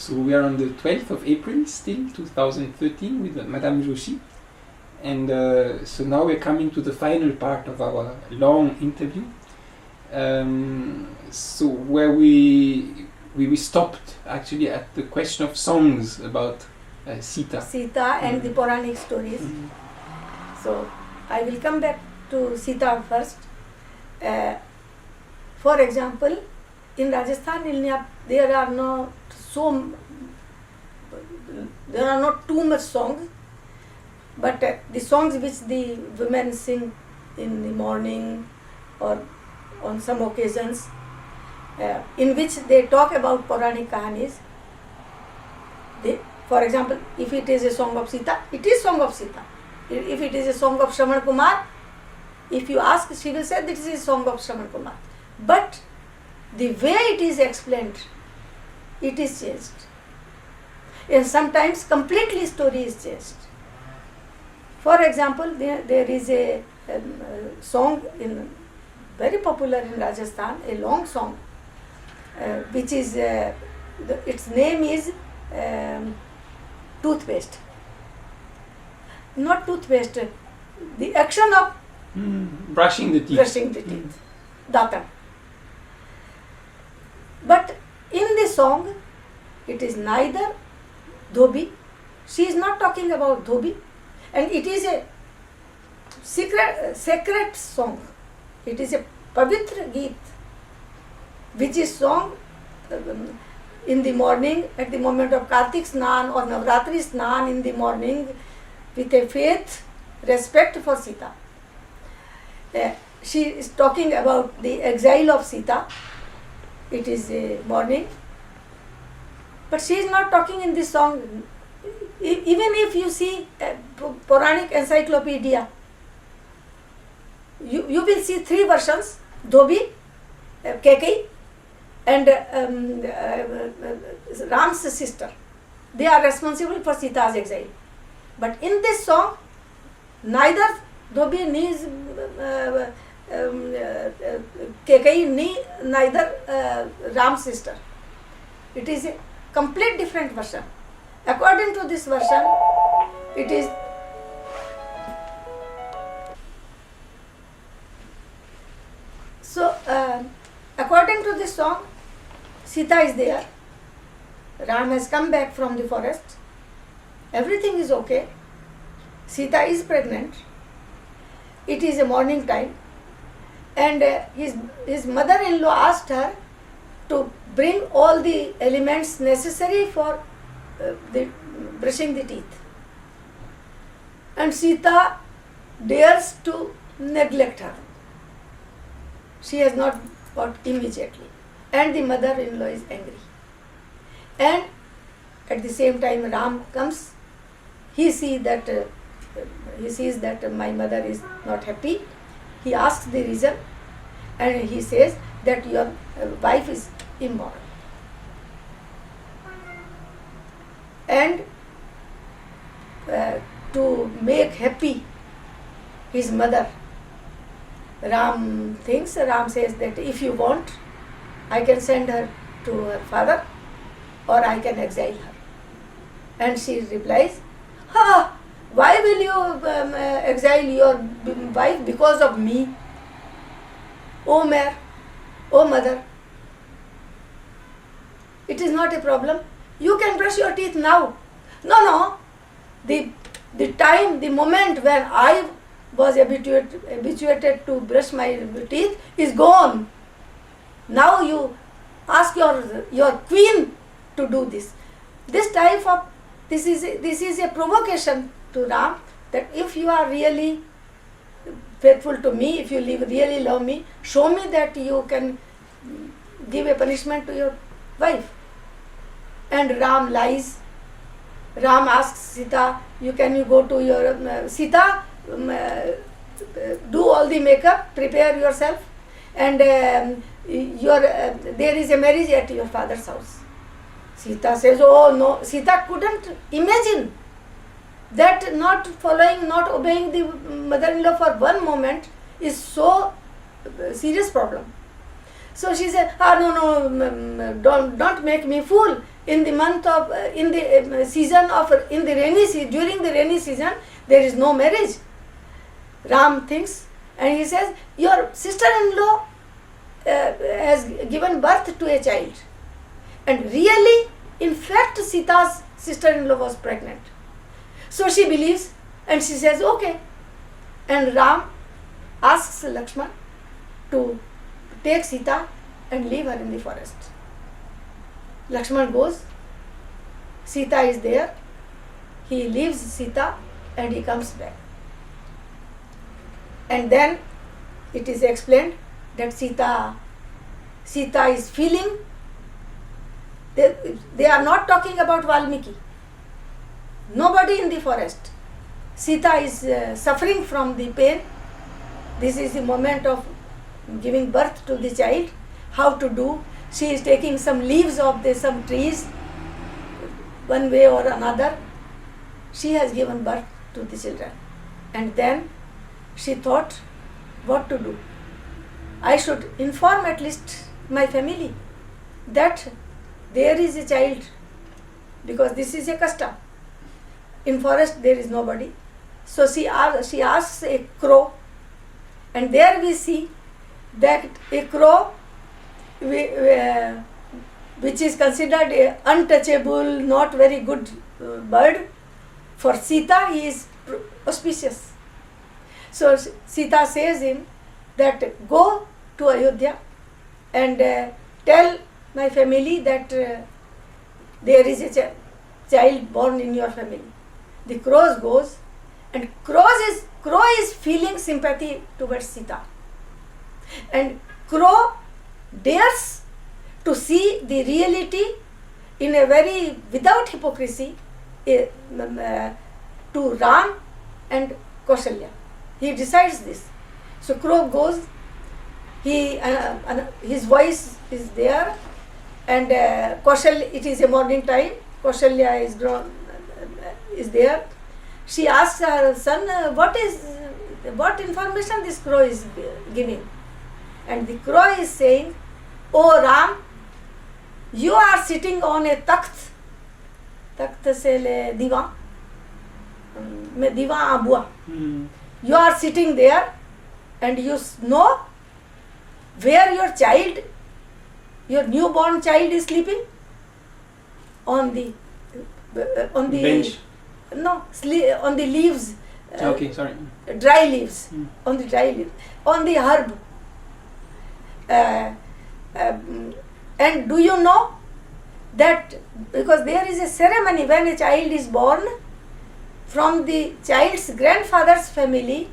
So we are on the 12th of April still, 2013, with Madame Joshi. And so now we're coming to the final part of our long interview. So where we stopped actually at the question of songs about Sita. Sita and the Puranic stories. So I will come back to Sita first. For example, in Rajasthan, there are not too much songs, but the songs which the women sing in the morning or on some occasions, in which they talk about Puranic Kahanis. For example, if it is a song of Sita, it is song of Sita. If it is a song of Shravan Kumar, if you ask, she will say this is a song of Shravan Kumar. But the way it is explained, it is changed. And sometimes completely story is changed. For example, there is a song very popular in Rajasthan, a long song, which is, its name is toothpaste. Not toothpaste, the action of brushing the teeth. Datan. But in this song, it is neither dhobi, she is not talking about dhobi, and it is a sacred song. It is a pavitra geet, which is sung in the morning at the moment of Kartik Snan or Navratri Snan in the morning with a faith, respect for Sita. She is talking about the exile of Sita. It is a morning. But she is not talking in this song. Even if you see Puranic encyclopedia, you will see three versions, Dhobi, Kekai, and Ram's sister. They are responsible for Sita's exile. But in this song, neither Dhobi nor Kekai neither Ram's sister. It is a complete different version. According to this version, it is so. According to this song, Sita is there. Ram has come back from the forest. Everything is okay. Sita is pregnant. It is a morning time, and his mother-in-law asked her to bring all the elements necessary for brushing the teeth. And Sita dares to neglect her. She has not got immediately. And the mother-in-law is angry. And at the same time Ram comes. He sees that my mother is not happy. He asks the reason, and he says that your wife is immoral. And to make happy his mother, Ram says that if you want, I can send her to her father or I can exile her. And she replies, why will you exile your wife because of me? Oh mare, oh mother, it is not a problem. You can brush your teeth now. No. The time, the moment when I was habituated to brush my teeth is gone. Now you ask your queen to do this. This is a provocation to Ram, that if you are really faithful to me, if you really love me, show me that you can give a punishment to your wife. And Ram lies. Ram asks Sita, can you go to your Sita, do all the makeup, prepare yourself, and there is a marriage at your father's house. Sita says, oh no. Sita couldn't imagine that not following, not obeying the mother-in-law for one moment is so serious problem. So she said, don't make me fool. In the month of, in the season of, during the rainy season, there is no marriage. Ram thinks, and he says, your sister-in-law has given birth to a child. And really, in fact, Sita's sister-in-law was pregnant. So she believes, and she says, okay. And Ram asks Lakshman to take Sita and leave her in the forest. Lakshman goes, Sita is there, he leaves Sita and he comes back. And then it is explained that Sita is feeling, they are not talking about Valmiki. Nobody in the forest. Sita is suffering from the pain. This is the moment of giving birth to the child. How to do? She is taking some leaves of some trees, one way or another. She has given birth to the children. And then she thought, what to do? I should inform at least my family that there is a child, because this is a custom. In forest there is nobody. So she asks a crow, and there we see that a crow, which is considered a untouchable, not very good bird, for Sita he is auspicious. So Sita says him that go to Ayodhya and tell my family that there is a child born in your family. The crow goes, and crow is feeling sympathy towards Sita. And crow dares to see the reality in a very, without hypocrisy, to Ram and Kaushalya. He decides this. So crow goes, his voice is there, and Kaushalya, it is a morning time, Kaushalya is there. She asks her son, what information this crow is giving? And the crow is saying, oh Ram, you are sitting on a takht se le divan, divan abua. You are sitting there, and you know where your child, your newborn child is sleeping? On the bench. No, on the leaves. Okay, sorry. Dry leaves. On the dry leaves. On the herb. And do you know that because there is a ceremony when a child is born, from the child's grandfather's family,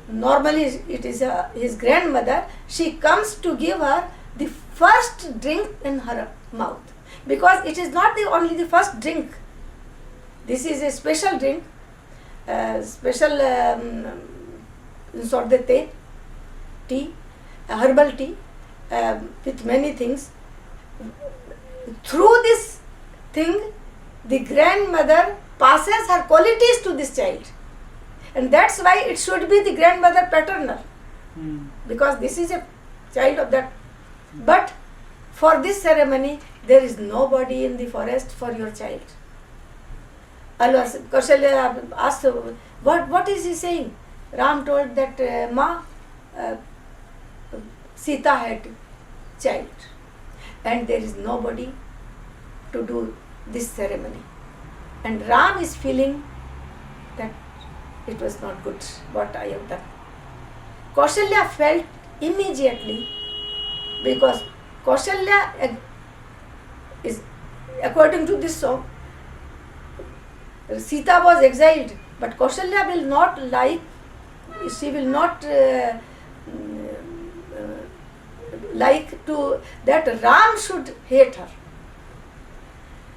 normally it is his grandmother, she comes to give her the first drink in her mouth, because it is not only the first drink. This is a special drink, special sort of tea, herbal tea, with many things. Through this thing, the grandmother passes her qualities to this child, and that's why it should be the grandmother paternal, because this is a child of that. But for this ceremony, there is nobody in the forest for your child. Kaushalya asked, what is he saying? Ram told that Ma, Sita had child, and there is nobody to do this ceremony. And Ram is feeling that it was not good what I have done. Kaushalya felt immediately, because Kaushalya is, according to this song, Sita was exiled, but Kaushalya will not like, she will not like to that Ram should hate her.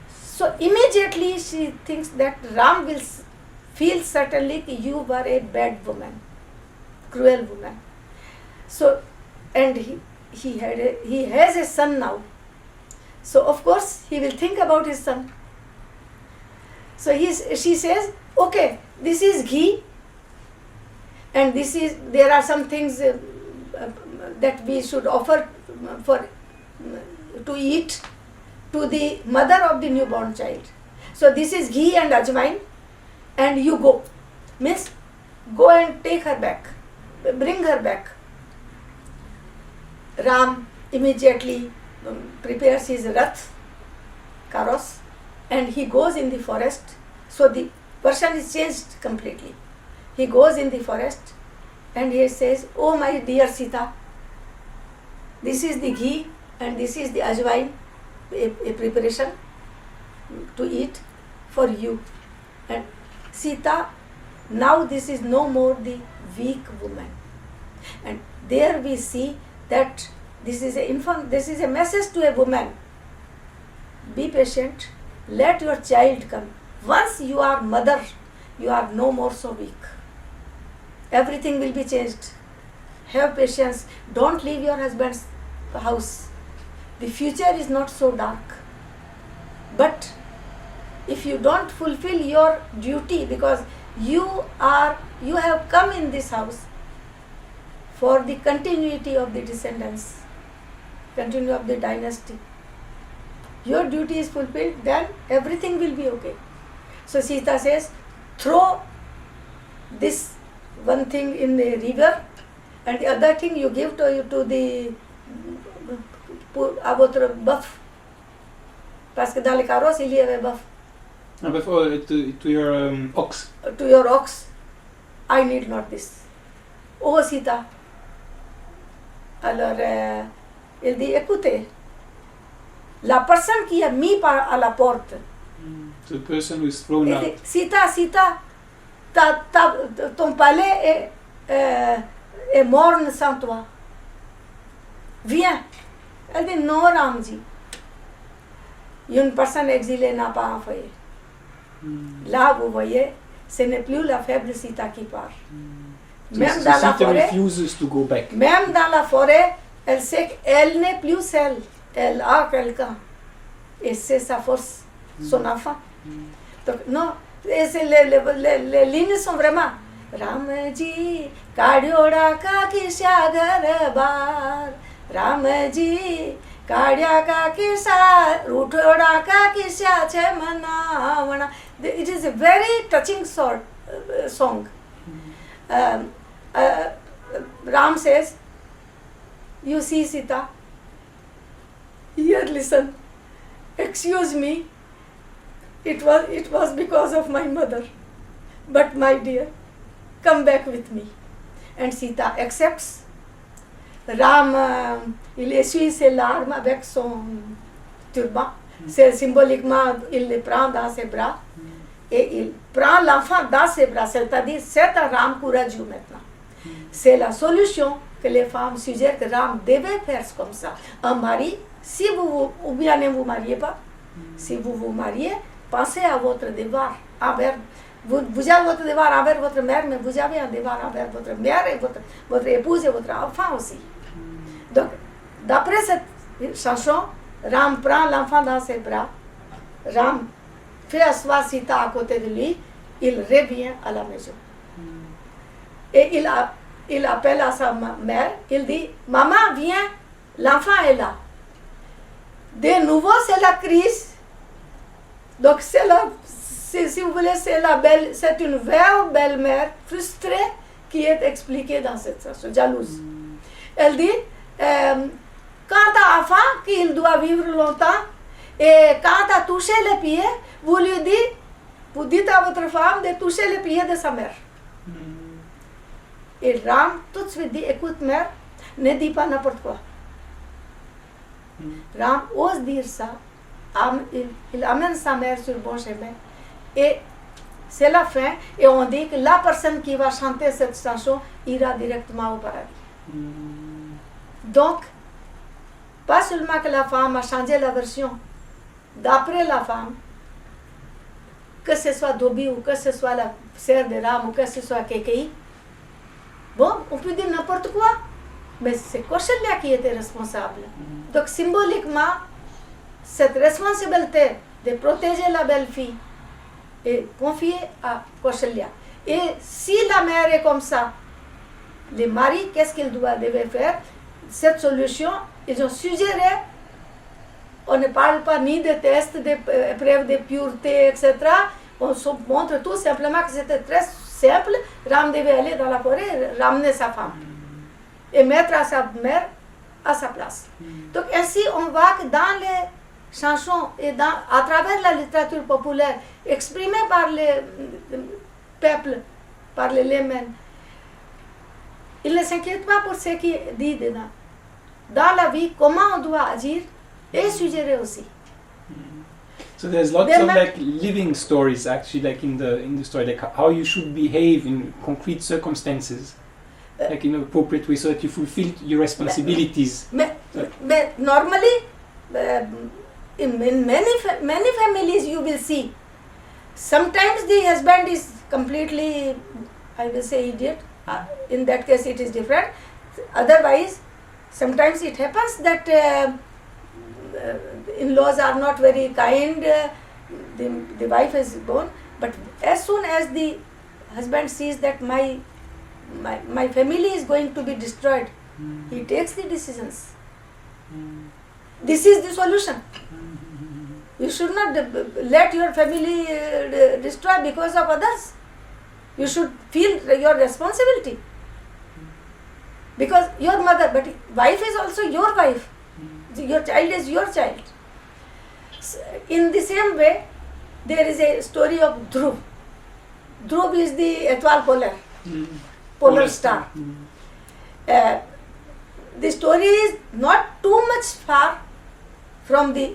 So immediately she thinks that Ram will feel certainly that you were a bad woman, cruel woman. So, and he has a son now. So of course he will think about his son. So she says, okay, this is ghee, and there are some things that we should offer for to eat to the mother of the newborn child. So this is ghee and ajwain, and you go. Means go and take her back, bring her back. Ram immediately prepares his rath, karos, and he goes in the forest. So the person is changed completely. He goes in the forest and he says, "Oh my dear Sita, this is the ghee and this is the ajwain, a preparation to eat for you." And Sita, now this is no more the weak woman. And there we see that this is a message to a woman. Be patient, let your child come. Once you are mother, you are no more so weak. Everything will be changed. Have patience. Don't leave your husband's house. The future is not so dark. But if you don't fulfill your duty, because you have come in this house for the continuity of the descendants, continuity of the dynasty. Your duty is fulfilled, then everything will be okay. So Sita says, throw this one thing in the river, and the other thing you give to the à votre bœuf, parce que dans les carrosses il y avait bœuf. Before to your ox. To your ox, I need not this. Oh Sita. Alors il dit, écoutez, la personne qui a mis à la porte. The person who is thrown out. Sita, ton palais est morne sans toi. Viens. Elle dit, non Ramji. Une personne exilée n'a pas un foyer. Là, vous voyez, ce n'est plus la faible Sita qui parle. Même dans la forêt, refuses to go back. Même dans la forêt, elle sait qu'elle n'est plus seule. Elle a quelqu'un. Et c'est sa force, son enfant. Donc, non, les lignes sont vraiment Ramji, Kadyoda ka kisya ghar bar. Ramji, Kadya ka kisya, Ruthoda ka kisya che manavana. It is a very touching song. Ram says, you see Sita, here listen, excuse me, it was because of my mother, but my dear, come back with me. And Sita accepts. Ram, il essuie ses larmes avec son turban. C'est symboliquement, il le prend dans ses bras et il prend l'enfant dans ses bras. C'est-à-dire, c'est un Ram courageux maintenant. C'est la solution que les femmes suggèrent que Ram devait faire comme ça. Un mari, si vous ou bien ne vous mariez pas, si vous vous mariez, pensez à votre devoir envers vous avez votre devoir envers votre mère, mais vous avez un devoir envers votre mère et votre épouse et votre enfant aussi. Donc, d'après cette chanson, Ram prend l'enfant dans ses bras, Ram fait asseoir Sita à côté de lui, il revient à la maison. Et il appelle à sa mère, il dit, maman, viens, l'enfant est là. De nouveau, c'est la crise. Donc, si vous voulez, c'est une veuve belle-mère frustrée qui est expliquée dans cette chanson, jalouse. Elle dit, quand un enfant qu'il doit vivre longtemps, et quand tu as touché les pieds, vous dites à votre femme de toucher les pieds de sa mère. Et Ram tout de suite dit, écoute mère, ne dis pas n'importe quoi. Ram ose dire ça, il amène sa mère sur le bon chemin. Et c'est la fin, et on dit que la personne qui va chanter cette chanson ira directement au paradis. Donc, pas seulement que la femme a changé la version, d'après la femme, que ce soit Dobi ou que ce soit la sœur de Ram ou que ce soit Kekei, bon, on peut dire n'importe quoi, mais c'est Kausalya qui était responsable. Donc, symboliquement, cette responsabilité de protéger la belle-fille est confiée à Kausalya. Et si la mère est comme ça, le mari, qu'est-ce qu'il devait faire? cette solution, ils ont suggéré, on ne parle pas ni de tests, de preuves de pureté, etc. On se montre tout simplement que c'était très simple. Ram devait aller dans la forêt, ramener sa femme et mettre à sa mère à sa place. Donc ainsi, on voit que dans les chansons et à travers la littérature populaire exprimée par les peuples, par les laymen, il ne s'inquiète pas pour ce qui est dit dedans. Dans la vie, comment on doit agir et suggérer aussi. So there's lots of like living stories actually, like in the story, like how you should behave in concrete circumstances, like in an appropriate way, so that you fulfill your responsibilities. But normally, in many families, you will see. Sometimes the husband is completely, I will say, idiot. In that case, it is different. Otherwise, sometimes it happens that in-laws are not very kind. The wife is born, but as soon as the husband sees that my family is going to be destroyed, he takes the decisions. This is the solution. You should not let your family destroy because of others. You should feel your responsibility. Because your mother, but wife is also your wife. Your child is your child. In the same way, there is a story of Dhruv. Dhruv is the étoile polaire, polar star. The story is not too much far from the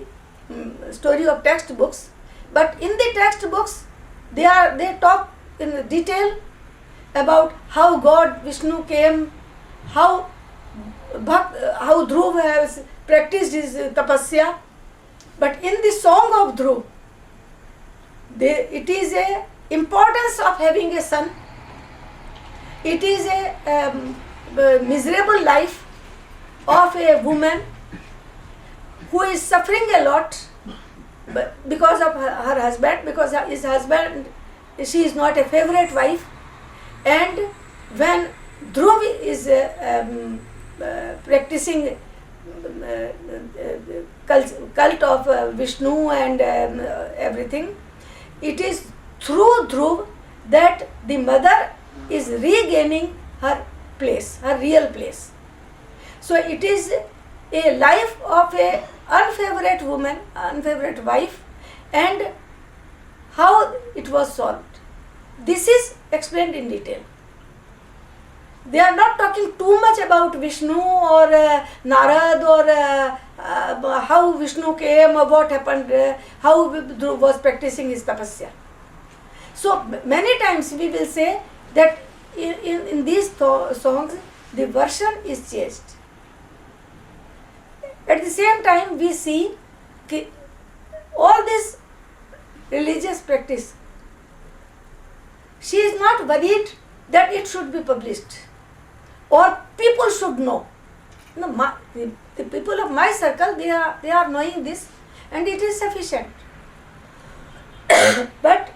story of textbooks, but in the textbooks they talk in detail about how God Vishnu came, how Dhruv has practiced his tapasya. But in the song of Dhruv, it is a importance of having a son. It is a miserable life of a woman who is suffering a lot because of her husband, because his husband, she is not a favorite wife. And when Dhruv is practicing cult of Vishnu and everything, it is through Dhruv that the mother is regaining her place, her real place. So it is a life of a unfavorite woman, unfavorite wife, and how it was solved. This is explained in detail. They are not talking too much about Vishnu or Narad or how Vishnu came or what happened, how Dhruv was practicing his tapasya. So many times we will say that in these songs the version is changed. At the same time we see all this religious practice, she is not worried that it should be published or people should know. No, the people of my circle, they are knowing this and it is sufficient. But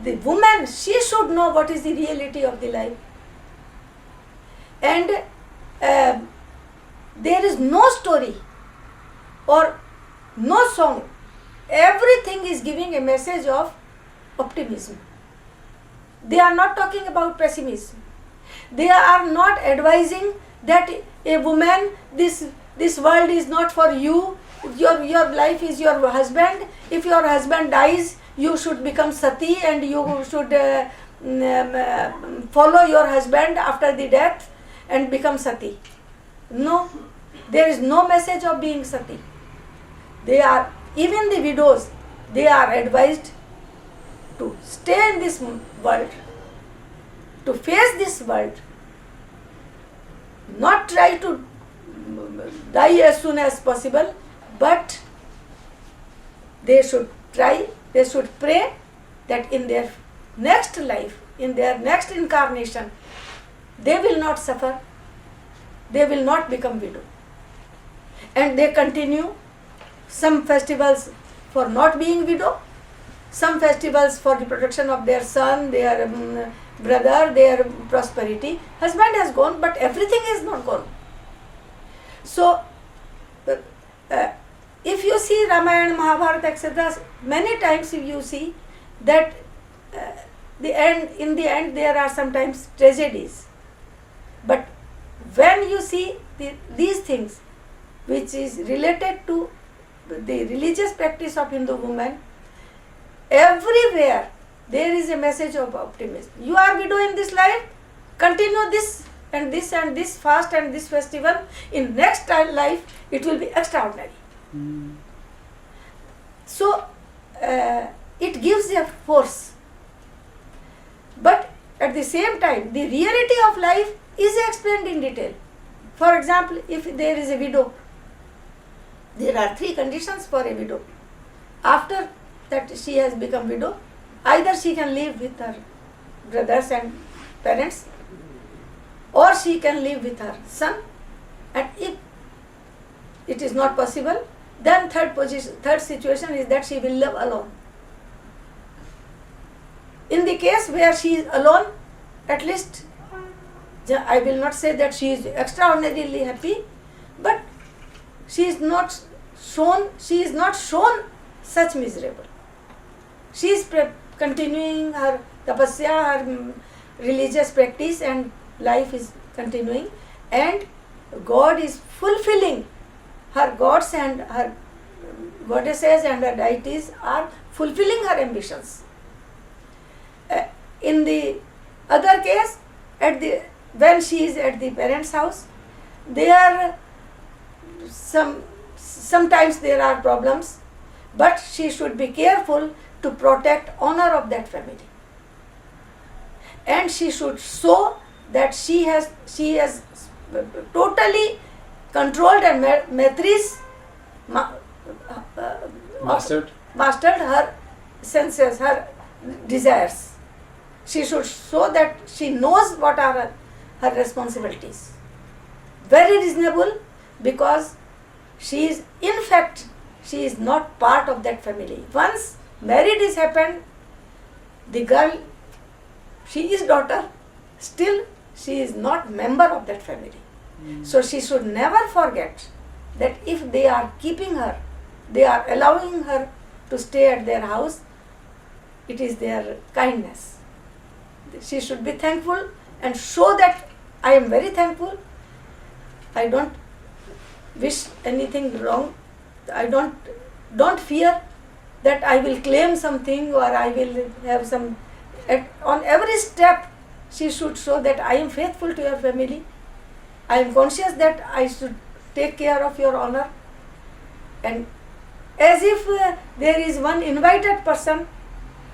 the woman, she should know what is the reality of the life. And there is no story or no song. Everything is giving a message of optimism. They are not talking about pessimism. They are not advising that a woman, this world is not for you, your life is your husband. If your husband dies, you should become sati and you should follow your husband after the death and become sati. No, there is no message of being sati. They are, even the widows, they are advised to stay in this world, to face this world, not try to die as soon as possible, but they should pray that in their next life, in their next incarnation, they will not suffer, they will not become widow. And they continue some festivals for not being widow, some festivals for the protection of their son, their brother, their prosperity. Husband has gone, but everything is not gone. So, if you see Ramayana, Mahabharata, etc., many times you see that in the end there are sometimes tragedies. But when you see these things, which is related to the religious practice of Hindu women, everywhere there is a message of optimism. You are widow in this life, continue this and this and this fast and this festival. In next life, it will be extraordinary. So, it gives a force. But at the same time, the reality of life is explained in detail. For example, if there is a widow, there are 3 conditions for a widow. After that she has become widow, either she can live with her brothers and parents, or she can live with her son, and if it is not possible, then third situation is that she will live alone. In the case where she is alone, at least I will not say that she is extraordinarily happy, but she is not shown such miserable. She is continuing her tapasya, her religious practice, and life is continuing, and God is fulfilling her gods, and her goddesses and her deities are fulfilling her ambitions. In the other case, when she is at the parents' house, sometimes there are problems, but she should be careful to protect honor of that family, and she should show that she has totally controlled and mastered her senses, her desires. She should show that she knows what are her responsibilities. Very reasonable, because she is not part of that family. Once marriage is happened, the girl, she is daughter, still she is not member of that family. So she should never forget that if they are keeping her, they are allowing her to stay at their house, it is their kindness. She should be thankful and show that I am very thankful. I don't wish anything wrong. I don't fear that I will claim something or I will have some. On every step, she should show that I am faithful to your family. I am conscious that I should take care of your honor. And as if there is one invited person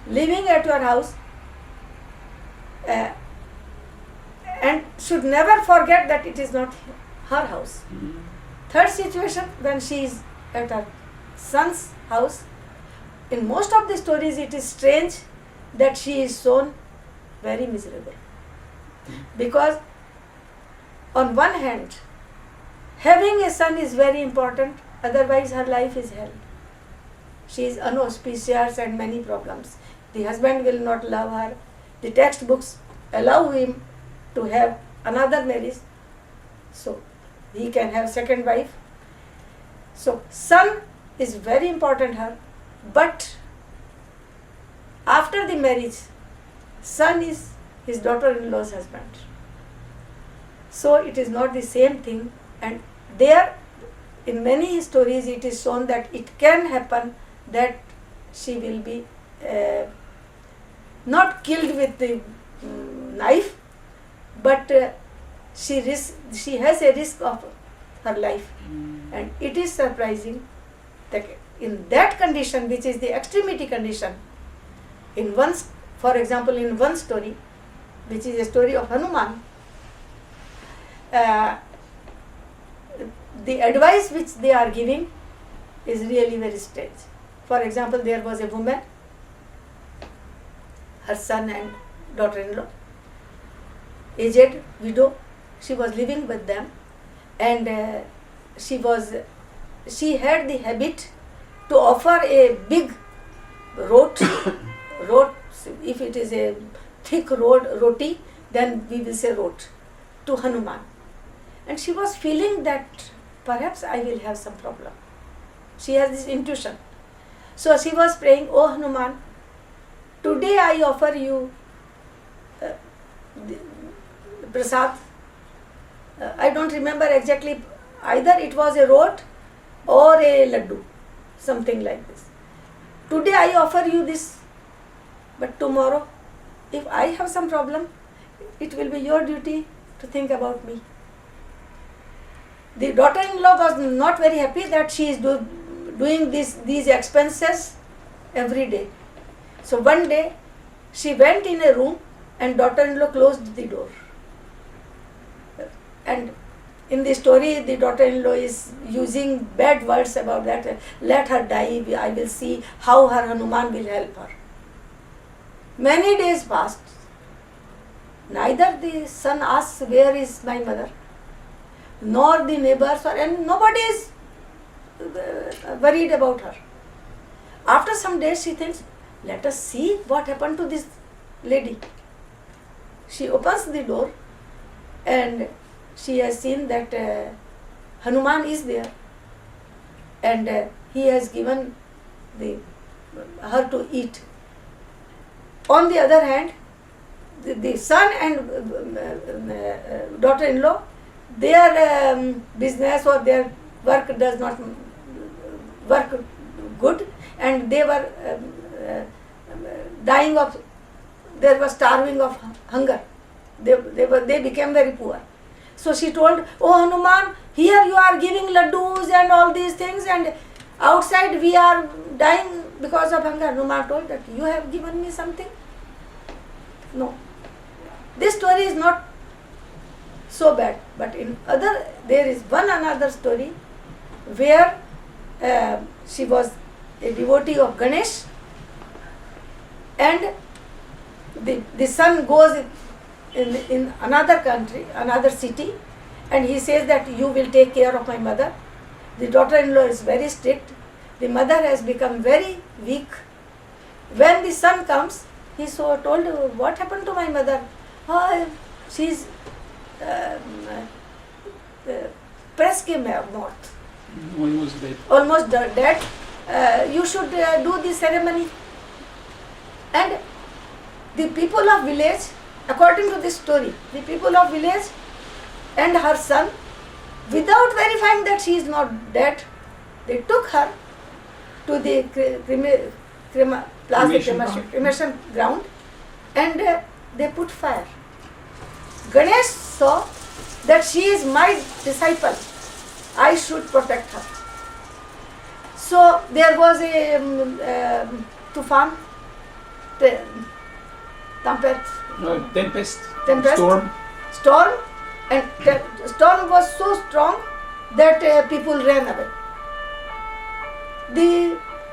living at your house, and should never forget that it is not her house. Third situation, when she is at her son's house, in most of the stories it is strange that she is shown very miserable. Because on one hand, having a son is very important, otherwise her life is hell. She is unauspicious and many problems. The husband will not love her. The textbooks allow him to have another marriage, so he can have second wife. So son is very important her, but after the marriage, son is his daughter-in-law's husband. So it is not the same thing, and there in many stories it is shown that it can happen that she will be not killed with the knife, but she has a risk of her life. And it is surprising that in that condition, which is the extremity condition, for example, in one story, which is a story of Hanuman, the advice which they are giving is really very strange. For example, there was a woman, her son and daughter-in-law, aged widow. She was living with them, and she had the habit to offer a big rote, if it is a thick roti, then we will say rot, to Hanuman. And she was feeling that perhaps I will have some problem. She has this intuition. So she was praying, "Oh Hanuman, today I offer you prasad." I don't remember exactly, either it was a rot or a laddu, something like this. "Today I offer you this, but tomorrow, if I have some problem, it will be your duty to think about me." The daughter-in-law was not very happy that she is doing these expenses every day. So one day, she went in a room and daughter-in-law closed the door. And in the story, the daughter-in-law is using bad words about that. "Let her die, I will see how her Hanuman will help her." Many days passed. Neither the son asks, "Where is my mother?" nor the neighbors, and nobody is worried about her. After some days, she thinks, "Let us see what happened to this lady." She opens the door and she has seen that Hanuman is there, and he has given her to eat. On the other hand, the son and daughter-in-law, their business or their work does not work good, and they were dying of, they were starving of hunger. They became very poor. So she told, "Oh Hanuman, here you are giving laddus and all these things, and outside we are dying because of hunger." Hanuman told that, "You have given me something?" No. This story is not so bad, but there is another story where she was a devotee of Ganesh, and the son goes in another country, another city, and he says that, "You will take care of my mother." The daughter-in-law is very strict. The mother has become very weak. When the son comes, he told, "What happened to my mother?" "Oh, she's presque mort." Almost dead. Almost dead. You should do the ceremony. And the people of village, according to this story, the people of village and her son, without verifying that she is not dead, they took her to the cremation ground, and they put fire. Ganesh saw that she is my disciple, I should protect her. So there was a tufan, Tempest, storm, and storm was so strong that people ran away. The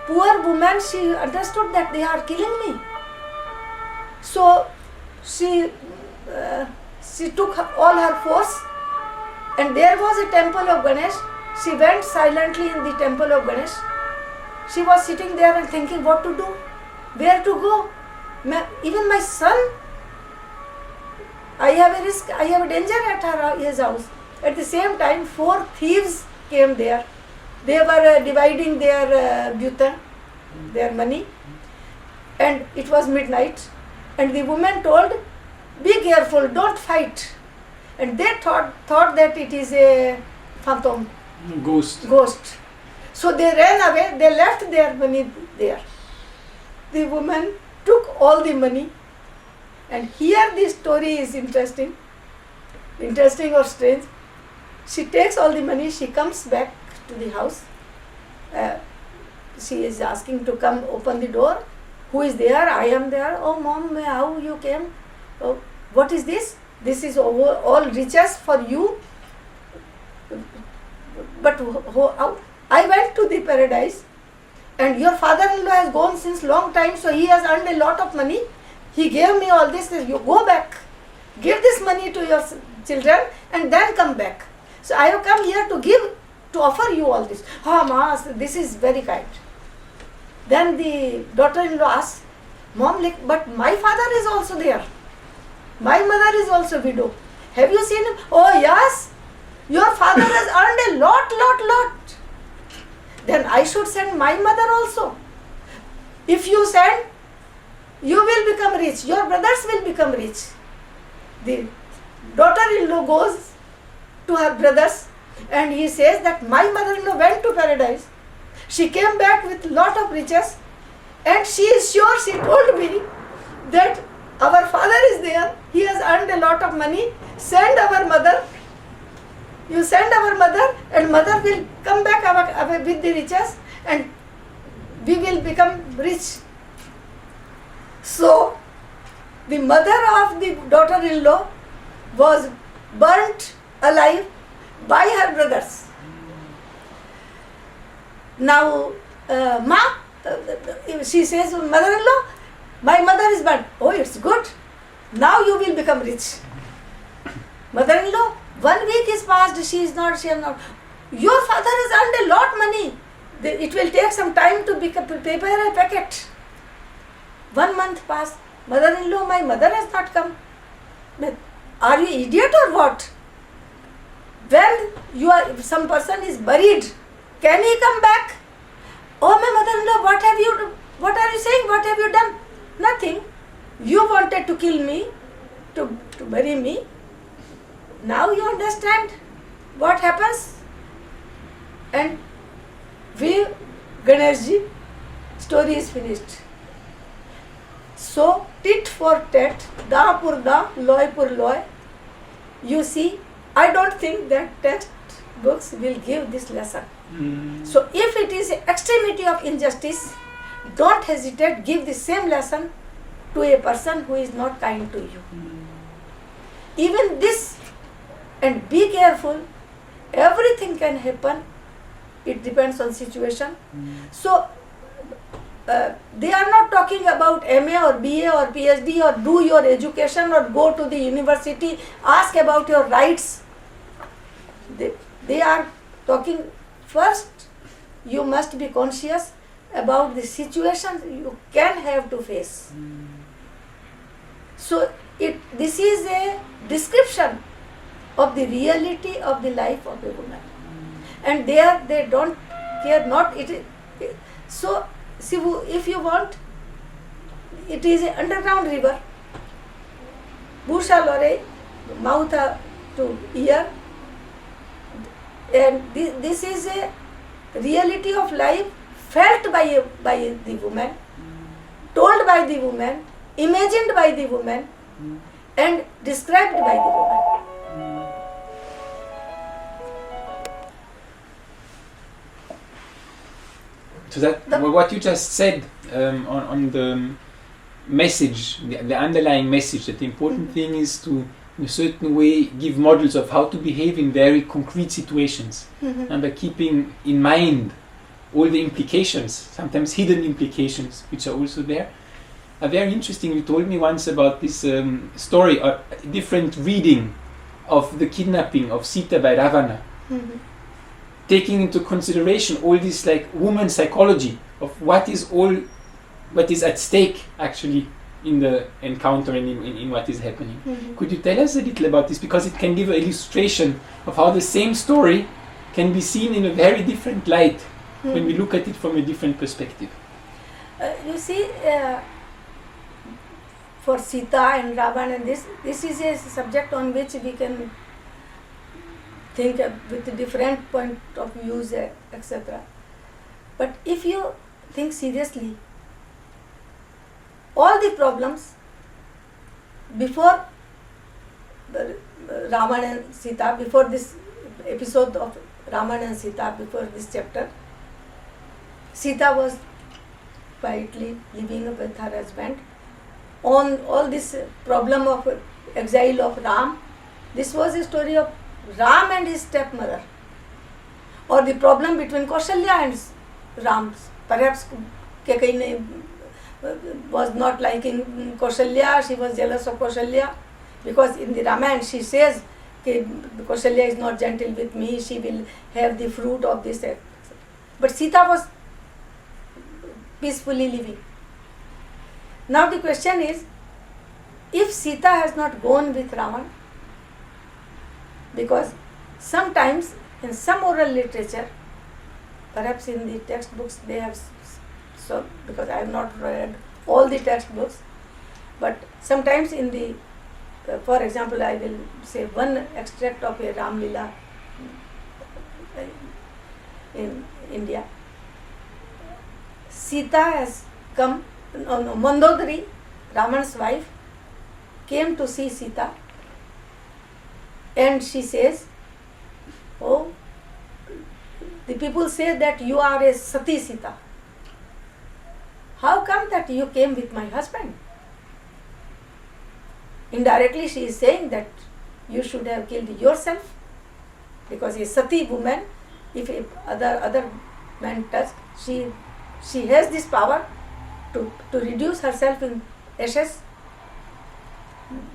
poor woman, she understood that they are killing me. So she took all her force, and there was a temple of Ganesh. She went silently in the temple of Ganesh. She was sitting there and thinking what to do, where to go. Even my son, I have a risk, I have a danger at his house. At the same time, 4 thieves came there. They were dividing their butan, their money, and it was midnight. And the woman told, "Be careful, don't fight." And they thought that it is a phantom, ghost. So they ran away. They left their money there. The woman took all the money, and here the story is interesting or strange. She takes all the money. She comes back to the house. She is asking to come open the door. "Who is there?" "I am there." "Oh mom, how you came?" "Oh, what is this?" "This is all riches for you. But how? I went to the paradise, and your father-in-law has gone since long time, so he has earned a lot of money. He gave me all this. You go back, give this money to your children, and then come back. So I have come here to offer you all this." "Ah, ma, this is very kind." Then the daughter-in-law asks, "Mom, but my father is also there. My mother is also widow. Have you seen him? Oh yes, your father has earned a lot. Then I should send my mother also. If you send, you will become rich. Your brothers will become rich. The daughter-in-law goes to her brothers and he says that my mother-in-law went to paradise. She came back with lot of riches and she is sure, she told me that our father is there. He has earned a lot of money. Send our mother. You send our mother and mother will come back with the riches and we will become rich. So, the mother of the daughter-in-law was burnt alive by her brothers. Now, she says, mother-in-law, my mother is burnt. Oh, it's good. Now you will become rich. Mother-in-law, 1 week is passed, she has not. Your father has earned a lot money. It will take some time to prepare a packet. 1 month passed. Mother-in-law, my mother has not come. Are you idiot or what? When some person is buried, can he come back? Oh, my mother-in-law, what are you saying? What have you done? Nothing. You wanted to kill me, to bury me. Now you understand what happens? And Ganeshji, story is finished. So, tit for tat, da pur da, loy pur loy. You see, I don't think that textbooks will give this lesson. So, if it is an extremity of injustice, don't hesitate, give the same lesson to a person who is not kind to you. Even this, and be careful, everything can happen, it depends on situation. So, they are not talking about MA or BA or PhD or do your education or go to the university, ask about your rights. They are talking first, you must be conscious about the situation you can have to face. So, this is a description of the reality of the life of a woman. And there they don't care, not it. So, see, if you want, it is an underground river, Busha Lore, mouth to ear, and this is a reality of life felt by the woman, told by the woman, imagined by the woman, and described by the woman. So that what you just said on the message, the underlying message, that the important thing is to, in a certain way, give models of how to behave in very concrete situations, and by keeping in mind all the implications, sometimes hidden implications, which are also there. Very interesting, you told me once about this story, a different reading of the kidnapping of Sita by Ravana. Taking into consideration all this like woman psychology of what is at stake actually in the encounter and in what is happening. Could you tell us a little about this, because it can give an illustration of how the same story can be seen in a very different light when we look at it from a different perspective. You see, for Sita and Ravana, and this is a subject on which we can think with different point of views, etc. But if you think seriously, all the problems before Ravana and Sita, before this episode of Ravana and Sita, before this chapter, Sita was quietly living with her husband. On all this problem of exile of Ram, this was a story of Ram and his stepmother, or the problem between Kausalya and Ram. Perhaps Kaikeyi was not liking Kausalya, she was jealous of Kausalya, because in the Ramayana she says Kausalya is not gentle with me, she will have the fruit of this. But Sita was peacefully living. Now the question is, if Sita has not gone with Ravana, because sometimes in some oral literature, perhaps in the textbooks they have, so because I have not read all the textbooks, but sometimes in the, for example, I will say one extract of a Ram Leela in India. Sita has come, Mandodari, Raman's wife, came to see Sita, and she says, "Oh, the people say that you are a Sati Sita. How come that you came with my husband?" Indirectly she is saying that you should have killed yourself, because a Sati woman, if other man touch, she has this power to reduce herself in ashes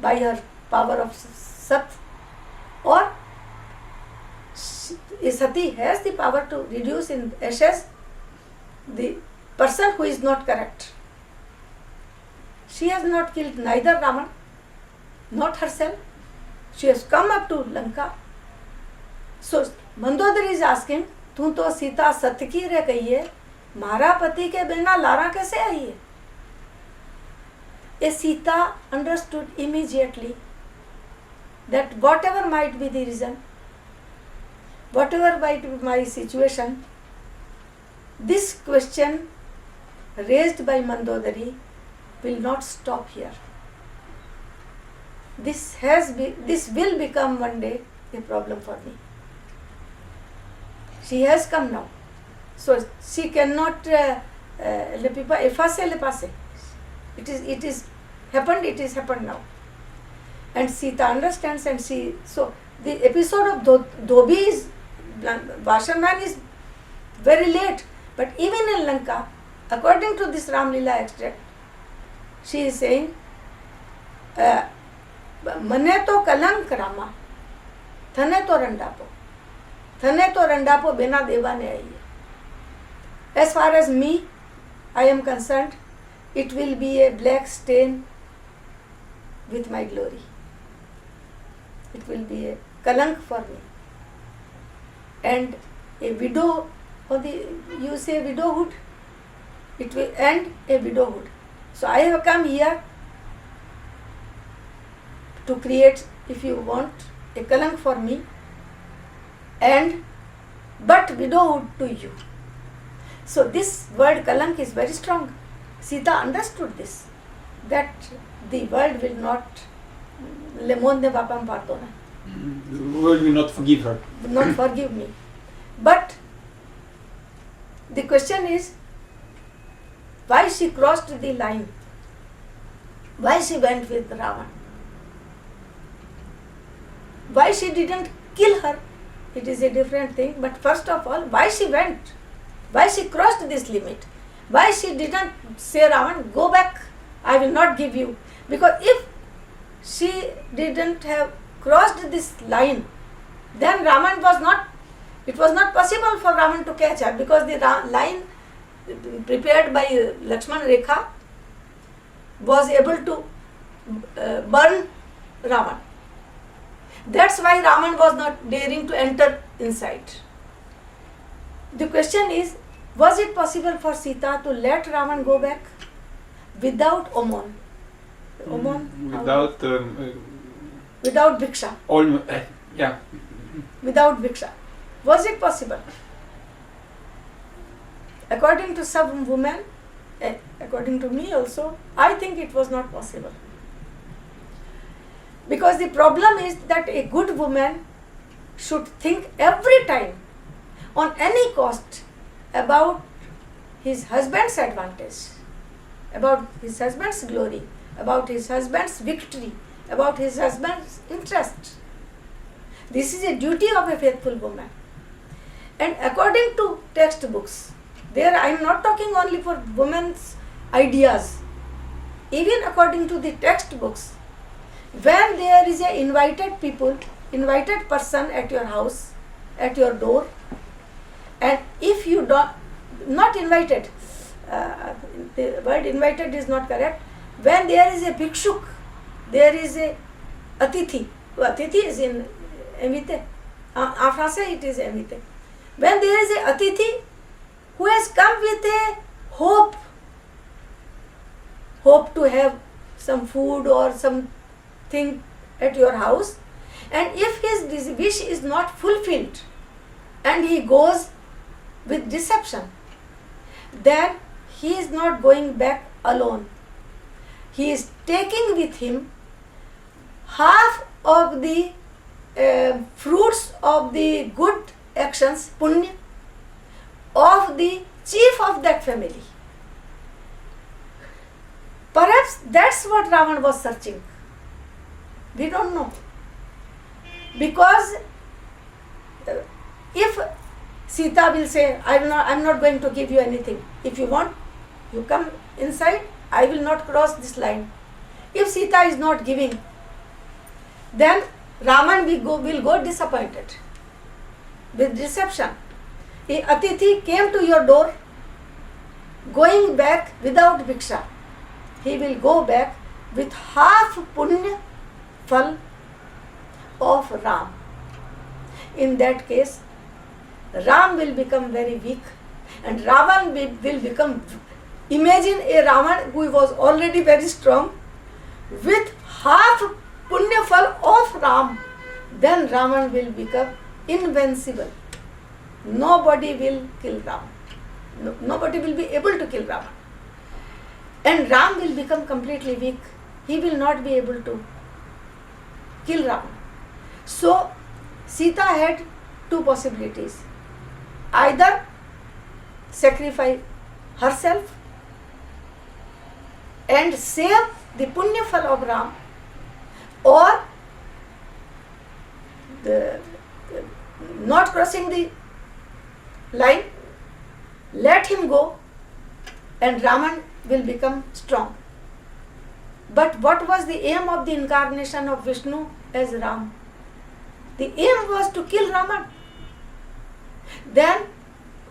by her power of Sat, or a Sati has the power to reduce in ashes the person who is not correct. She has not killed neither Raman, not herself. She has come up to Lanka. So Mandodari is asking, तू तो सीता सत्य की रह गई है, मारा पति के बिना लारा कैसे आई है? A Sita understood immediately that whatever might be the reason, whatever might be my situation, this question raised by Mandodari will not stop here. This will become one day a problem for me. She has come now, so she cannot efface le passe. It is happened. It is happened now, and Sita understands, and so the episode of Dhobi is Vasharman is very late, but even in Lanka, according to this Ram Leela extract, she is saying, "Mane to kalank Rama, thane to randapo bina deva ne aayi." As far as me, I am concerned, it will be a black stain with my glory. It will be a kalank for me. And a widow, you say widowhood, it will end a widowhood. So I have come here to create, if you want, a kalank for me, but widowhood to you. So this word kalank is very strong. Sita understood this, that the world will not, le monde va pas me pardonner. The world will not forgive her. Will not forgive me. But the question is, why she crossed the line? Why she went with Ravana? Why she didn't kill her? It is a different thing. But first of all, why she went? Why she crossed this limit? Why she didn't say, Ravan, go back, I will not give you? Because if she didn't have crossed this line, then Raman was not, it was not possible for Raman to catch her, because the line prepared by Lakshman Rekha was able to burn Raman. That's why Raman was not daring to enter inside. The question is, was it possible for Sita to let Raman go back without Omon? Without Bhiksha. Yeah. Without Bhiksha. Was it possible? According to some women, according to me also, I think it was not possible. Because the problem is that a good woman should think every time, on any cost, about his husband's advantage, about his husband's glory, about his husband's victory, about his husband's interest. This is a duty of a faithful woman. And according to textbooks, there I am not talking only for women's ideas. Even according to the textbooks, when there is a invited person at your house, at your door, and if you not invited, the word invited is not correct, when there is a bhikshuk there is a Atithi. Atithi is in invité. En français it is invité. When there is a Atithi who has come with a hope to have some food or something at your house, and if his wish is not fulfilled and he goes with deception, then he is not going back alone. He is taking with him half of the fruits of the good actions, punya, of the chief of that family. Perhaps that's what Ravana was searching. We don't know. Because if Sita will say, I'm not going to give you anything. If you want, you come inside, I will not cross this line. If Sita is not giving, then Raman will go disappointed with deception. A Atithi came to your door, going back without bhiksha. He will go back with half punya phal of Ram. In that case, Ram will become very weak and Ravan will become. Imagine a Ravan who was already very strong with half punya phal of Ram, then Ravan will become invincible. Nobody will kill Ram. Nobody will be able to kill Ravan. And Ram will become completely weak. He will not be able to kill Ravan. So Sita had two possibilities. Either sacrifice herself and save the punya phal of Ram, or not crossing the line, let him go and Raman will become strong. But what was the aim of the incarnation of Vishnu as Ram? The aim was to kill Raman. Then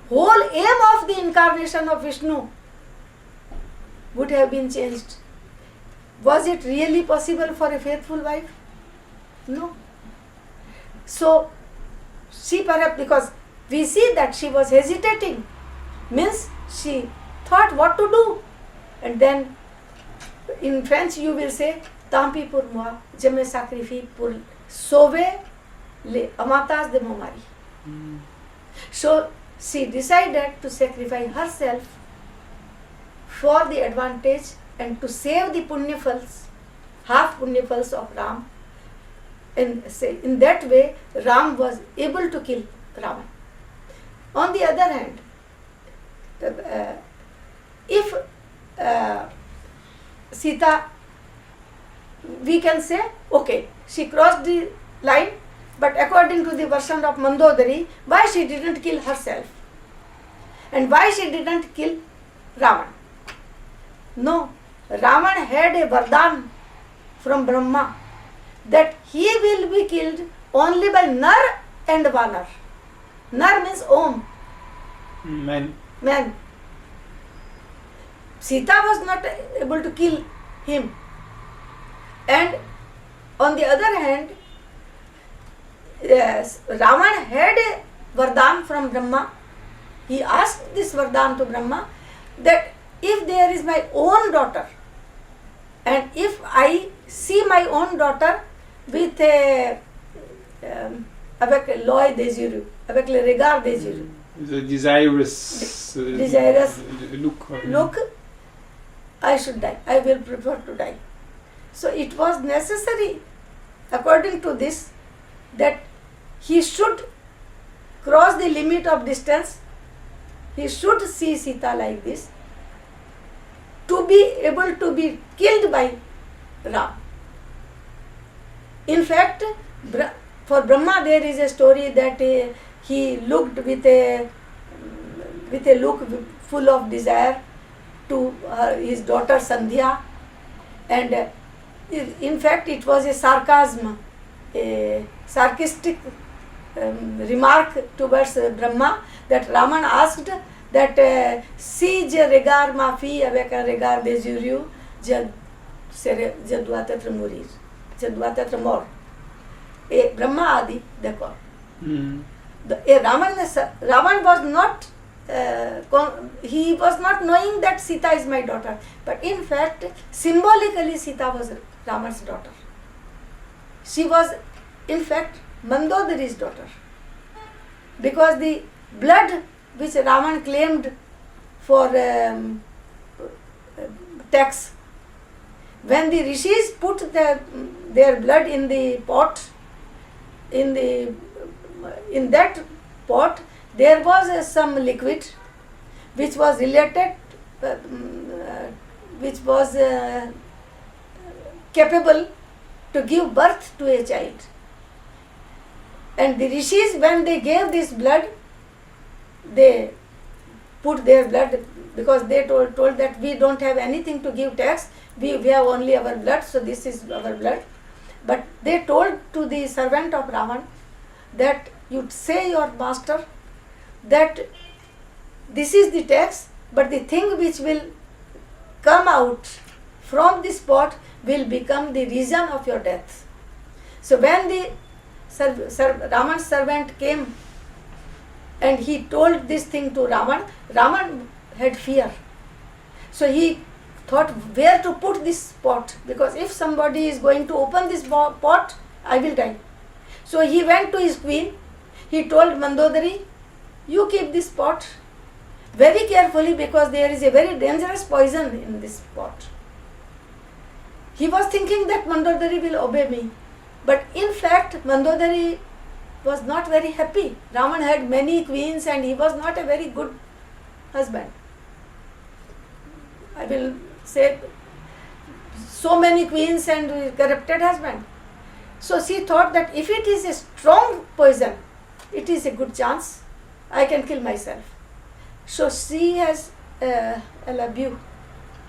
whole aim of the incarnation of Vishnu would have been changed. Was it really possible for a faithful wife? No. So she perhaps, because we see that she was hesitating, means she thought what to do. And then in French you will say, tant pis pour moi, je me sacrifie pour sauver les amatas de mon mari. So she decided to sacrifice herself for the advantage and to save the punya phals, half punya phals of Ram. And in that way Ram was able to kill Ravan. On the other hand, if Sita, we can say, okay, she crossed the line, but according to the version of Mandodari, why she didn't kill herself? And why she didn't kill Ravan? No, Ravan had a vardhan from Brahma that he will be killed only by Nar and Vanar. Nar means Om. Man. Sita was not able to kill him. And on the other hand, Ravan had a vardhan from Brahma. He asked this vardhan to Brahma that if there is my own daughter, and if I see my own daughter with a avec l'œil désireux, avec le regard désireux, the desirous look, I should die. I will prefer to die. So it was necessary, according to this, that he should cross the limit of distance. He should see Sita like this to be able to be killed by Ram. In fact, for Brahma there is a story that he looked with a look full of desire to his daughter Sandhya, and in fact it was a sarcasm, a sarcastic remark towards Brahma, that Raman asked that si je regard ma fille avec un regard désireux, je Jadvatatra Murir, Jadvatatra Mor, a Brahma Adi, देखो. Ravan was not, he was not knowing that Sita is my daughter, but in fact, symbolically Sita was Ravan's daughter. She was, in fact, Mandodari's daughter, because the blood which Ravan claimed for tax, when the rishis put their blood in the pot, in that pot there was some liquid which was related, which was capable to give birth to a child. And the rishis, when they gave this blood, they put their blood, because they told that we don't have anything to give tax, we have only our blood, so this is our blood. But they told to the servant of Ravan that you say your master that this is the tax, but the thing which will come out from this pot will become the reason of your death. So when the Ravan's servant came and he told this thing to Ravan, Ravan had fear. So he thought where to put this pot, because if somebody is going to open this pot, I will die. So he went to his queen. He told Mandodari, you keep this pot very carefully, because there is a very dangerous poison in this pot. He was thinking that Mandodari will obey me, but in fact Mandodari was not very happy. Ravan had many queens and he was not a very good husband. I will say so many queens and corrupted husband. So she thought that if it is a strong poison, it is a good chance I can kill myself. So she has l'abus.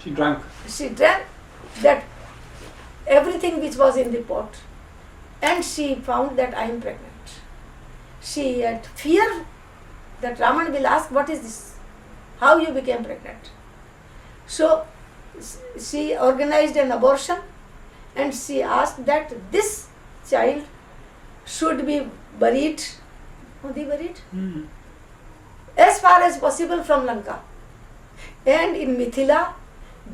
She drank. She drank that everything which was in the pot, and she found that I am pregnant. She had fear that Ravan will ask, what is this? How you became pregnant? So she organized an abortion, and she asked that this child should be buried, as far as possible from Lanka. And in Mithila,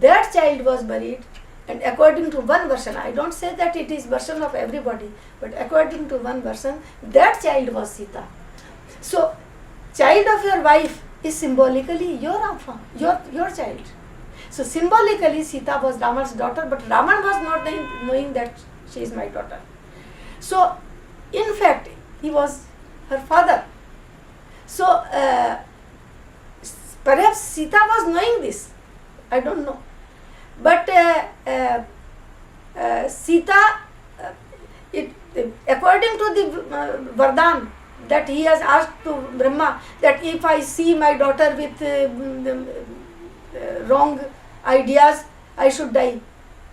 that child was buried, and according to one version, I don't say that it is version of everybody, but according to one version, that child was Sita. So, child of your wife is symbolically your enfant, your child. So symbolically Sita was Ravan's daughter, but Ravan was not knowing that she is my daughter. So in fact he was her father. So perhaps Sita was knowing this, I don't know. But Sita, according to the Vardhan that he has asked to Brahma, that if I see my daughter with wrong ideas, I should die.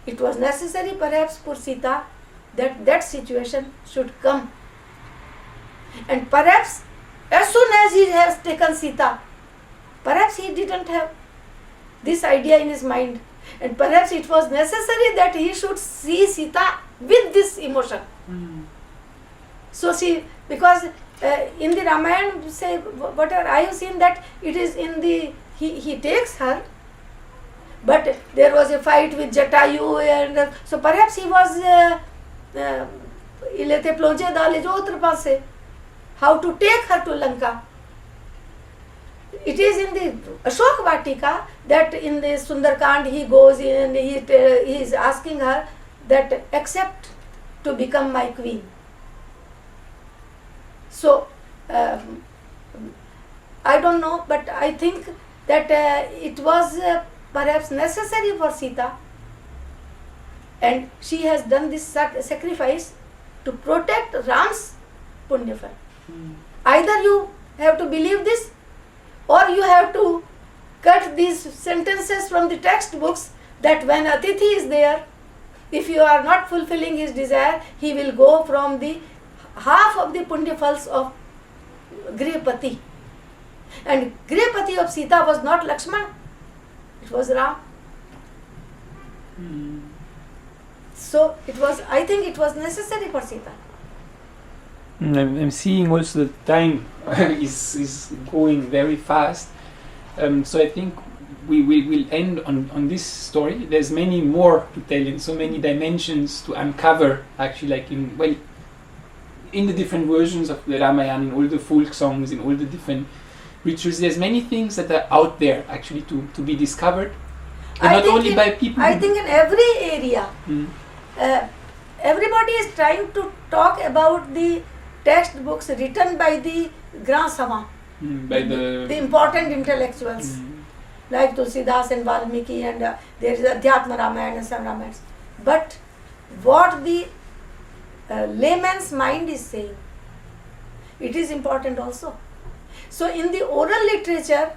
It was necessary perhaps for Sita that that situation should come. And perhaps as soon as he has taken Sita, perhaps he didn't have this idea in his mind. And perhaps it was necessary that he should see Sita with this emotion. So see, because in the Ramayana, say whatever I have seen, that it is in the, he takes her, but there was a fight with Jatayu, and so perhaps he was how to take her to Lanka. It is in the Ashok Vatika that in the Sundarkand he goes in, he is asking her that accept to become my queen. So I don't know, but I think that it was perhaps necessary for Sita, and she has done this sacrifice to protect Ram's Punyafal. Either you have to believe this, or you have to cut these sentences from the textbooks that when Atithi is there, if you are not fulfilling his desire, he will go from the half of the Punyafals of Grihapati. And Grihapati of Sita was not Lakshmana, it was Ram. So I think it was necessary for Sita. I'm seeing also the time is going very fast. So I think we will end on this story. There's many more to tell and so many dimensions to uncover, actually, like in the different versions of the Ramayana, in all the folk songs, in all the different rituals. There's many things that are out there actually to be discovered. And not only by people. I think in every area, everybody is trying to talk about the textbooks written by the Grand Savant, by the important intellectuals like Tulsidas and Valmiki, and there is Adhyatma Ramayana and some Ramayans. But what the layman's mind is saying, it is important also. So in the oral literature,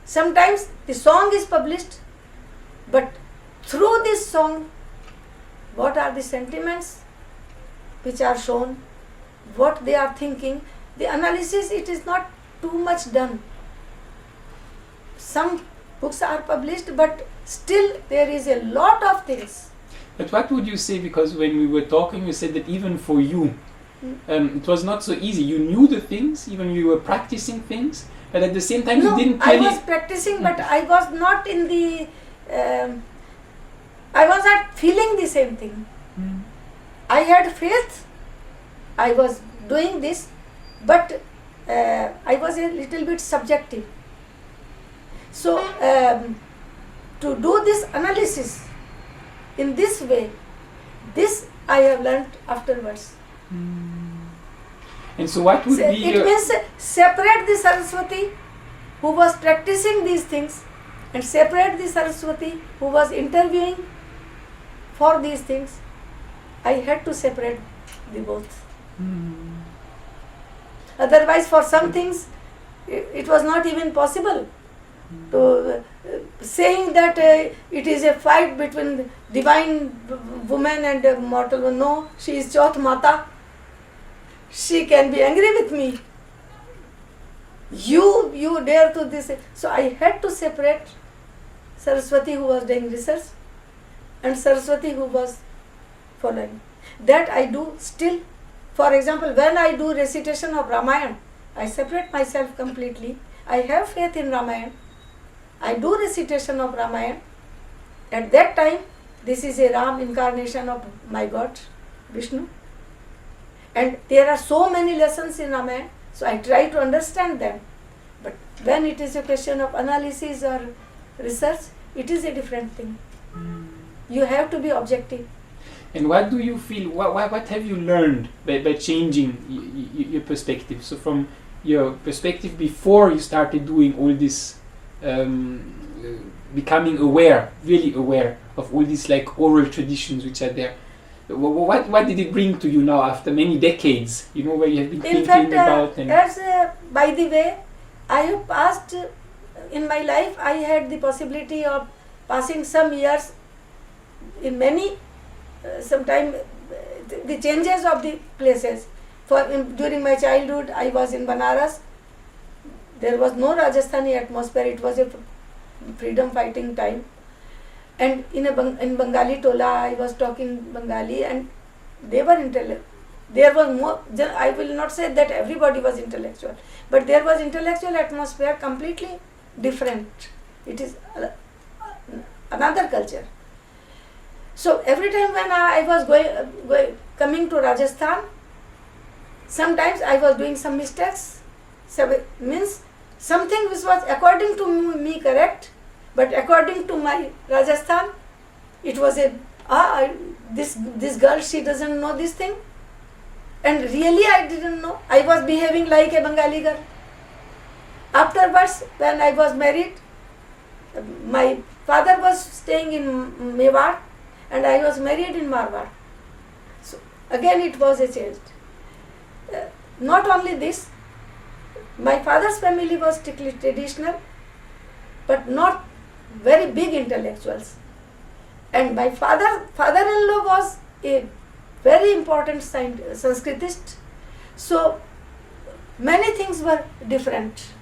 sometimes the song is published, but through this song, what are the sentiments which are shown, what they are thinking, the analysis, it is not too much done. Some books are published, but still there is a lot of things. But what would you say, because when we were talking, you said that even for you, it was not so easy. You knew the things, even you were practicing things, but at the same time you didn't really... I was practicing, but I was not in the... I was not feeling the same thing. I had faith, I was doing this, but I was a little bit subjective. So, to do this analysis in this way, this I have learnt afterwards. And so what would be it means separate the Saraswati who was practicing these things and separate the Saraswati who was interviewing for these things. I had to separate the both. Otherwise, for some things, it was not even possible to saying that it is a fight between divine woman and mortal woman. No, she is Chauth Mata. She can be angry with me. You dare to this. So I had to separate Saraswati who was doing research and Saraswati who was following. That I do still. For example, when I do recitation of Ramayana, I separate myself completely. I have faith in Ramayana. I do recitation of Ramayana. At that time, this is a Ram incarnation of my God, Vishnu. And there are so many lessons in Ramayana, so I try to understand them. But when it is a question of analysis or research, it is a different thing. You have to be objective. And what do you feel, what have you learned by changing your perspective? So from your perspective before you started doing all this, becoming aware, really aware of all these like oral traditions which are there, what did it bring to you now after many decades, you know, where you have been thinking about? And as by the way, I have passed, in my life, I had the possibility of passing some years in many, sometime the changes of the places. During my childhood, I was in Banaras. There was no Rajasthani atmosphere. It was a freedom fighting time. And in Bengali Tola, I was talking Bengali, and they were intellectual. There was more. I will not say that everybody was intellectual, but there was intellectual atmosphere completely different. It is another culture. So every time when I was coming to Rajasthan, sometimes I was doing some mistakes. So means something which was according to me correct, but according to my Rajasthan, it was this girl, she doesn't know this thing, and really I didn't know. I was behaving like a Bengali girl. Afterwards, when I was married, my father was staying in Mewar, and I was married in Marwar. So again it was a change. Not only this, my father's family was strictly traditional, but not very big intellectuals. And my father-in-law was a very important Sanskritist. So many things were different.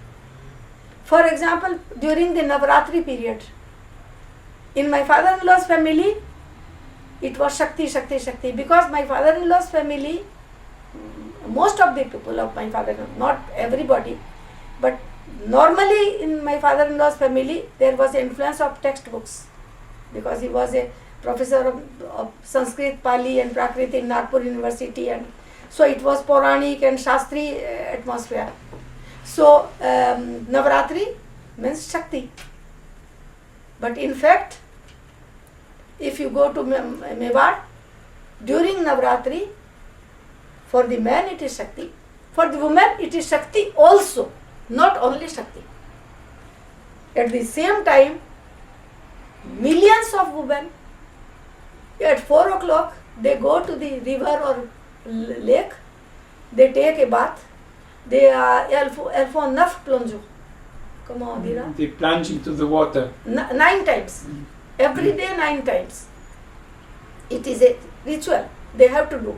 For example, during the Navaratri period, in my father-in-law's family, it was Shakti, Shakti, Shakti. Because my father-in-law's family, most of the people of my father-in-law, not everybody, but normally in my father-in-law's family, there was influence of textbooks. Because he was a professor of Sanskrit, Pali and Prakrit in Nagpur University, and so it was Puranic and Shastri atmosphere. So Navratri means Shakti. But in fact, if you go to Mewar, during Navratri, for the man it is Shakti. For the woman it is Shakti also, not only Shakti. At the same time, millions of women at 4 o'clock they go to the river or lake, they take a bath, elles font 9 plongeons. Comment on dira? They plunge into the water. 9 times. Every day 9 times. It is a ritual they have to do.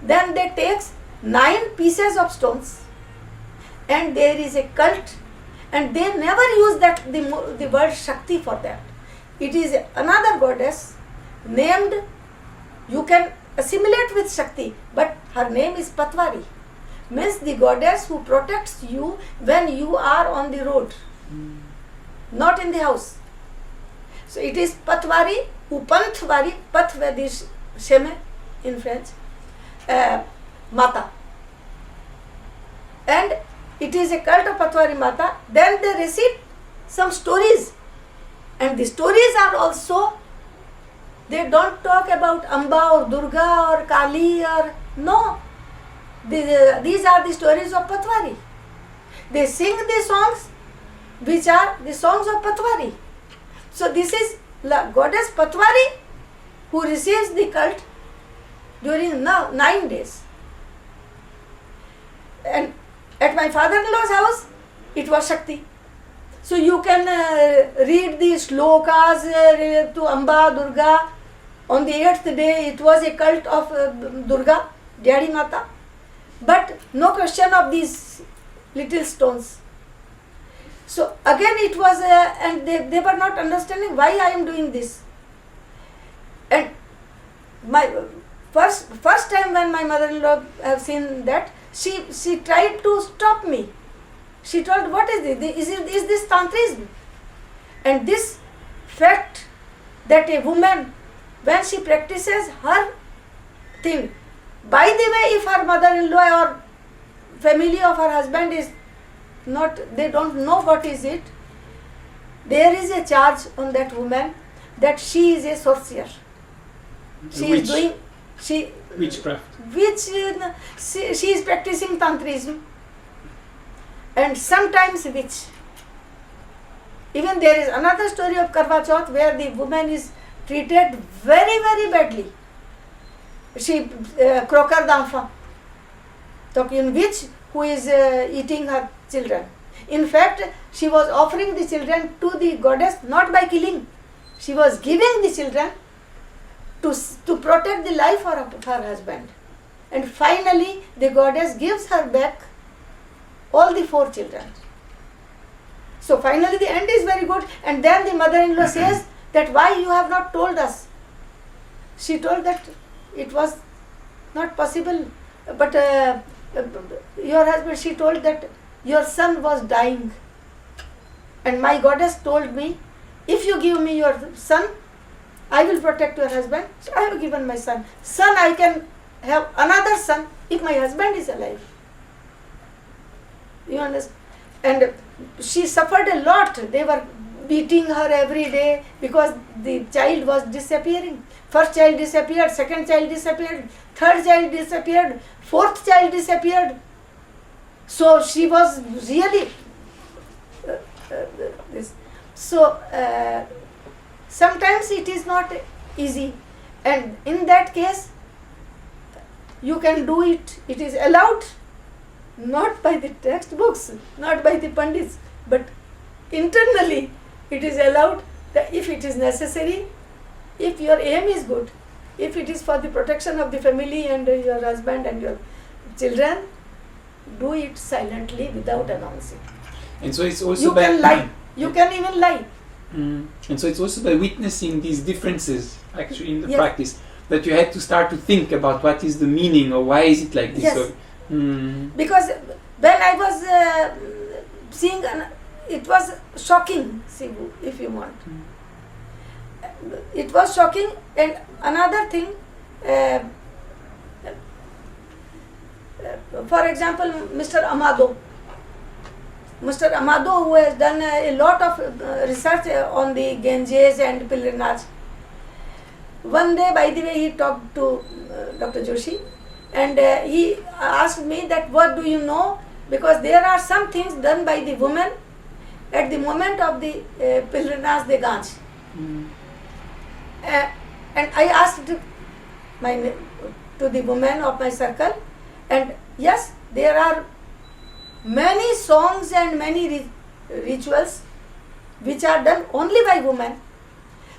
Then they take 9 pieces of stones, and there is a cult, and they never use the word Shakti for that. It is another goddess named, you can assimilate with Shakti, but her name is Patwari. Means the goddess who protects you when you are on the road, not in the house. So it is Patwari, ou Panthwari, Path veut dire chemin in French, Mata. And it is a cult of Patwari Mata. Then they recite some stories. And the stories are also, they don't talk about Amba or Durga or Kali or, no. These are the stories of Patwari. They sing the songs which are the songs of Patwari. So this is goddess Patwari who receives the cult during 9 days. And at my father-in-law's house, it was Shakti. So you can read the shlokas related to Amba, Durga. On the 8th day, it was a cult of Durga, Dyadi Mata. But no question of these little stones. So again it was, and they were not understanding why I am doing this. And my first time when my mother-in-law have seen that, she tried to stop me. She told, what is this? Is this Tantrism? And this fact that a woman, when she practices her thing, by the way, if her mother-in-law or family of her husband is not, they don't know what is it, there is a charge on that woman that she is a sorcerer. She is doing witchcraft. She is practicing Tantrism, and sometimes witch. Even there is another story of Karwa Chauth where the woman is treated very, very badly. She croqueur d'enfant, in which who is eating her children. In fact, she was offering the children to the goddess not by killing. She was giving the children to protect the life of her husband. And finally, the goddess gives her back all the 4 children. So finally the end is very good. And then the mother-in-law says that why you have not told us. She told that it was not possible, but your husband, she told that your son was dying. And my goddess told me, if you give me your son, I will protect your husband. So I have given my son. Son, I can have another son if my husband is alive. You understand? And she suffered a lot. They were beating her every day because the child was disappearing. First child disappeared, second child disappeared, third child disappeared, fourth child disappeared. So she was really this. So sometimes it is not easy, and in that case you can do it. It is allowed, not by the textbooks, not by the pandits, but internally it is allowed that if it is necessary, if your aim is good, if it is for the protection of the family and your husband and your children, do it silently without announcing. And so it's also you can lie. You can even lie. And so it's also by witnessing these differences actually in the practice. that you had to start to think about what is the meaning or why is it like this. Yes. Because when I was seeing, it was shocking, Sibu, if you want. It was shocking. And another thing, for example, Mr. Amado, who has done a lot of research on the Ganges and pilgrimage. One day, by the way, he talked to Dr. Joshi, and he asked me that what do you know, because there are some things done by the women at the moment of the pilgrimage de Ganges. And I asked to the women of my circle, and yes, there are many songs and many rituals which are done only by women.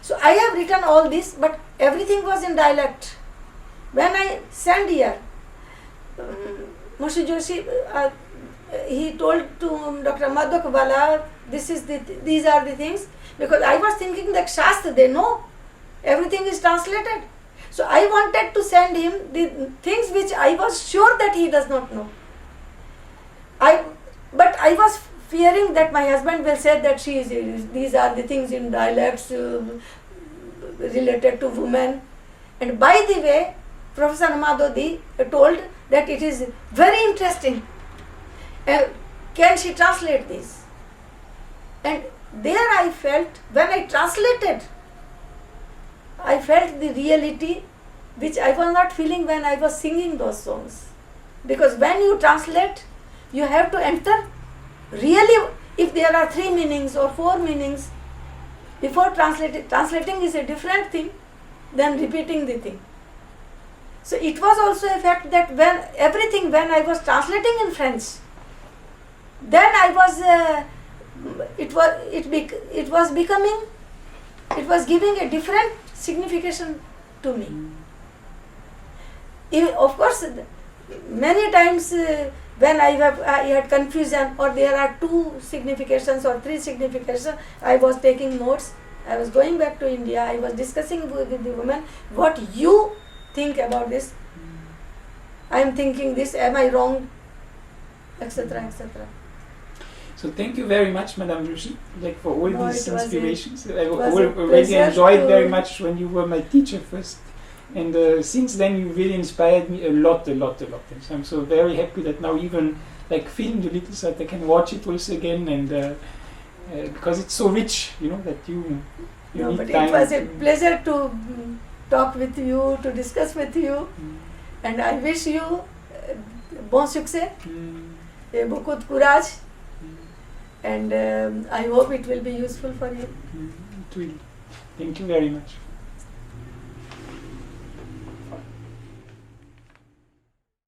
So I have written all this, but everything was in dialect. When I sent here, Mr. Joshi, he told to Dr. Madhukbala, these are the things, because I was thinking that Shastra, they know, everything is translated. So I wanted to send him the things which I was sure that he does not know. But I was fearing that my husband will say that these are the things in dialects related to women. And by the way, Professor Madodi told that it is very interesting. Can she translate this? And there I felt, when I translated, I felt the reality which I was not feeling when I was singing those songs. Because when you translate, you have to enter really, if there are 3 meanings or 4 meanings, before translating is a different thing than repeating the thing. So it was also a fact that when I was translating in French, then I was, it was giving a different signification to me. Of course, many times when I had confusion, or there are 2 significations or 3 significations, I was taking notes. I was going back to India. I was discussing with the women, what you think about this. I am thinking this, am I wrong, etc., etc. So thank you very much, Madame Joshi, for all these inspirations. I already enjoyed very much when you were my teacher first. And since then you really inspired me a lot. And so I'm so very happy that now even filmed a little so that I can watch it also again, and because it's so rich, that you need but time. It was a pleasure to talk with you, to discuss with you, and I wish you bon succès, beaucoup de courage, and I hope it will be useful for you. It will. Thank you very much.